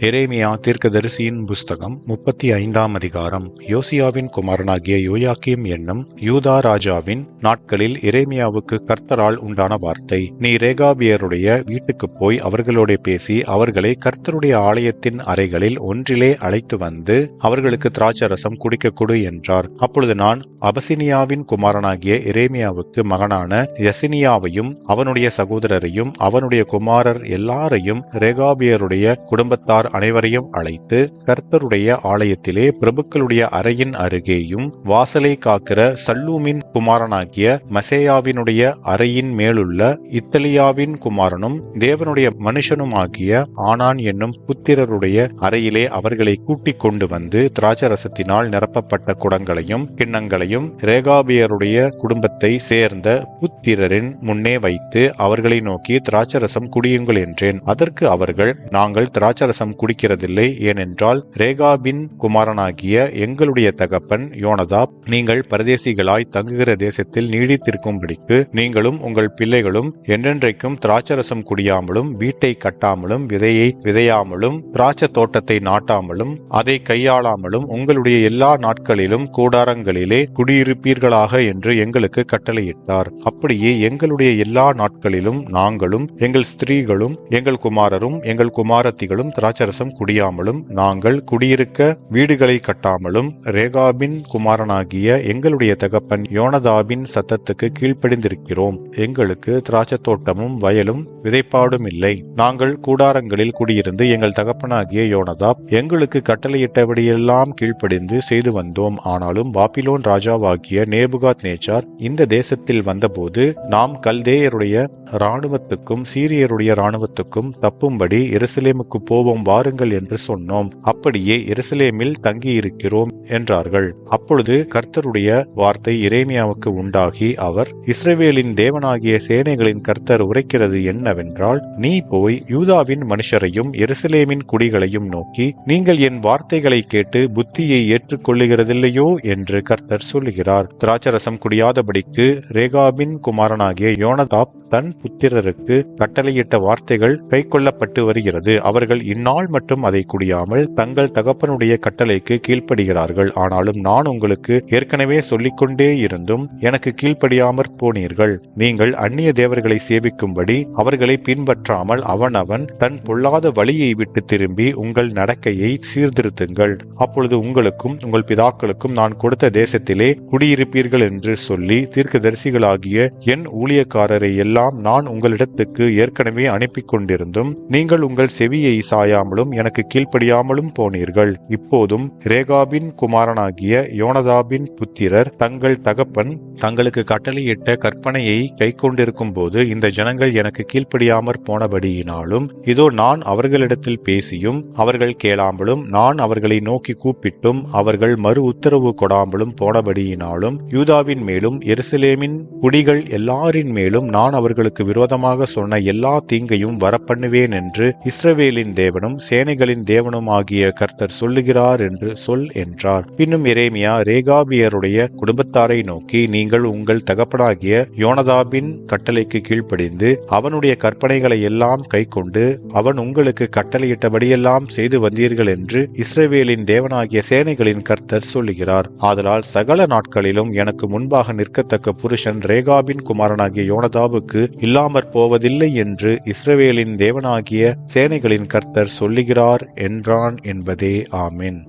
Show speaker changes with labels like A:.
A: எரேமியா தீர்க்கதரிசியின் புஸ்தகம் 35ஆம் அதிகாரம். யோசியாவின் குமாரனாகிய யோயாக்கீம் என்னும் யூதா ராஜாவின் நாட்களில் எரேமியாவுக்கு கர்த்தரால் உண்டான வார்த்தை. நீ ரேகாபியருடைய வீட்டுக்குப் போய் அவர்களோட பேசி அவர்களை கர்த்தருடைய ஆலயத்தின் அறைகளில் ஒன்றிலே அழைத்து வந்து அவர்களுக்கு திராட்சரசம் குடிக்க கொடு என்றார். அப்பொழுது நான் அபசினியாவின் குமாரனாகிய எரேமியாவுக்கு மகனான யசினியாவையும் அவனுடைய சகோதரரையும் அவனுடைய குமாரர் எல்லாரையும் ரேகாபியருடைய குடும்பத்தார் அனைவரையும் அழைத்து கர்த்தருடைய ஆலயத்திலே பிரபுக்களுடைய அறையின் அருகேயும் வாசலை காக்கிற சல்லூமின் குமாரனாகிய மசேயாவினுடைய அறையின் மேலுள்ள இத்தலியாவின் குமாரனும் தேவனுடைய மனுஷனுமாகிய ஆனான் என்னும் புத்திரருடைய அறையிலே அவர்களை கூட்டிக் கொண்டு வந்து திராட்சரசத்தினால் நிரப்பப்பட்ட குடங்களையும் கிண்ணங்களையும் ரேகாபியருடைய குடும்பத்தை சேர்ந்த புத்திரரின் முன்னே வைத்து அவர்களை நோக்கி திராட்சரசம் குடியுங்கள் என்றேன். அதற்கு அவர்கள், நாங்கள் திராட்சரசம் குடிக்கிறதில்லை, ஏனென்றால் ரேகாபின் குமாரனாகிய எங்களுடைய தகப்பன் யோனதாப் நீங்கள் பரதேசிகளாய் தங்குகிற தேசத்தில் நீடித்திருக்கும்படிக்கு நீங்களும் உங்கள் பிள்ளைகளும் என்றென்றைக்கும் திராட்சரசம் குடியாமலும் வீட்டை கட்டாமலும் விதையை விதையாமலும் திராட்சை தோட்டத்தை நாட்டாமலும் அதை கையாளாமலும் உங்களுடைய எல்லா நாட்களிலும் கூடாரங்களிலே குடியிருப்பீர்களாக என்று எங்களுக்கு கட்டளையிட்டார். அப்படியே எங்களுடைய எல்லா நாட்களிலும் நாங்களும் எங்கள் ஸ்திரீகளும் எங்கள் குமாரரும் எங்கள் குமாரத்திகளும் திராட்சரசம் குடியாமலும் நாங்கள் குடியிருக்க வீடுகளை கட்டாமலும் ரேகாபின் குமாரனாகிய எங்களுடைய தகப்பன் யோனதாபின் சத்தத்துக்கு கீழ்ப்படிந்திருக்கிறோம். எங்களுக்கு திராட்சை தோட்டமும் வயலும் விதைப்பாடும் இல்லை. நாங்கள் கூடாரங்களில் குடியிருந்து எங்கள் தகப்பனாகிய யோனதாப் எங்களுக்கு கட்டளையிட்டபடியெல்லாம் கீழ்ப்படிந்து செய்து வந்தோம். ஆனாலும் பாபிலோன் ராஜாவாகிய நேபுகாத் நேச்சார் இந்த தேசத்தில் வந்தபோது நாம் கல்தேயருடைய இராணுவத்துக்கும் சீரியருடைய இராணுவத்துக்கும் தப்பும்படி எருசலேமுக்கு போவோம் வாருங்கள் என்று சொன்னோம். அப்படியே எருசலேமில் தங்கியிருக்கிறோம் என்றார்கள். அப்பொழுது கர்த்தருடைய வார்த்தை எரேமியாவுக்கு உண்டாகி அவர், இஸ்ரவேலின் தேவனாகிய சேனைகளின் கர்த்தர் உரைக்கிறது என்னவென்றால், நீ போய் யூதாவின் மனுஷரையும் எருசலேமின் குடிகளையும் நோக்கி, நீங்கள் என் வார்த்தைகளை கேட்டு புத்தியை ஏற்றுக்கொள்ளுகிறதில்லையோ என்று கர்த்தர் சொல்லுகிறார். திராட்சரசம் குடியாதபடிக்கு ரேகாபின் குமாரனாகிய யோனதாப் தன் புத்திரருக்கு கட்டளையிட்ட வார்த்தைகள் கைக்கொள்ளப்பட்டு வருகிறது. அவர்கள் இந்நாள் மட்டும் அதை குடியாமல் தங்கள் தகப்பனுடைய கட்டளைக்கு கீழ்ப்படுகிறார்கள். ஆனாலும் நான் உங்களுக்கு ஏற்கனவே சொல்லிக்கொண்டே இருந்தும் எனக்கு கீழ்ப்படியாமற் போனீர்கள். நீங்கள் அந்நிய தேவர்களை சேவிக்கும்படி அவர்களை பின்பற்றாமல் அவனவன் தன் பொல்லாத வழியை விட்டு திரும்பி உங்கள் நடக்கையை சீர்திருத்துங்கள். அப்பொழுது உங்களுக்கும் உங்கள் பிதாக்களுக்கும் நான் கொடுத்த தேசத்திலே குடியிருப்பீர்கள் என்று சொல்லி தீர்க்கதரிசிகளாகிய என் ஊழியக்காரரை எல்லாம் நான் உங்களிடத்துக்கு ஏற்கனவே அனுப்பி கொண்டிருந்தும் நீங்கள் உங்கள் செவியை சாயாமலும் எனக்கு கீழ்ப்படியாமலும் போனீர்கள். இப்போதும் ரேகாபின் குமாரனாகிய யோனதாபின் புத்திரர் தங்கள் தகப்பன் தங்களுக்கு கட்டளையிட்ட கற்பனையை கை கொண்டிருக்கும் போது இந்த ஜனங்கள் எனக்கு கீழ்ப்படியாமற் போனபடியினாலும், இதோ நான் அவர்களிடத்தில் பேசியும் அவர்கள் கேளாமலும் நான் அவர்களை நோக்கி கூப்பிட்டும் அவர்கள் மறு உத்தரவு கொடாமலும் போனபடியினாலும் யூதாவின் மேலும் எருசலேமின் குடிகள் எல்லாரின் மேலும் நான் அவர்களுக்கு விரோதமாக சொன்ன எல்லா தீங்கையும் வரப்பண்ணுவேன் என்று இஸ்ரவேலின் தேவனும் சேனைகளின் தேவனும் ஆகிய கர்த்தர் சொல்லுகிறார் என்று சொல் என்றார். பின்னும் எரேமியா ரேகாபியருடைய குடும்பத்தாரை நோக்கி, நீங்கள் உங்கள் தகப்பனாகிய யோனதாபின் கட்டளைக்கு கீழ்ப்படிந்து அவனுடைய கற்பனைகளை எல்லாம் கைக்கொண்டு அவன் உங்களுக்கு கட்டளையிட்டபடியெல்லாம் செய்து வந்தீர்கள் என்று இஸ்ரவேலின் தேவனாகிய சேனைகளின் கர்த்தர் சொல்லுகிறார். ஆதலால் சகல நாட்களிலும் எனக்கு முன்பாக நிற்கத்தக்க புருஷன் ரேகாபின் குமாரனாகிய யோனதாபுக்கு இல்லாமற் போவதில்லை என்று இஸ்ரவேலின் தேவனாகிய சேனைகளின் கர்த்தர் சொல்லுகிறார் என்றான் என்பதே. ஆமென்.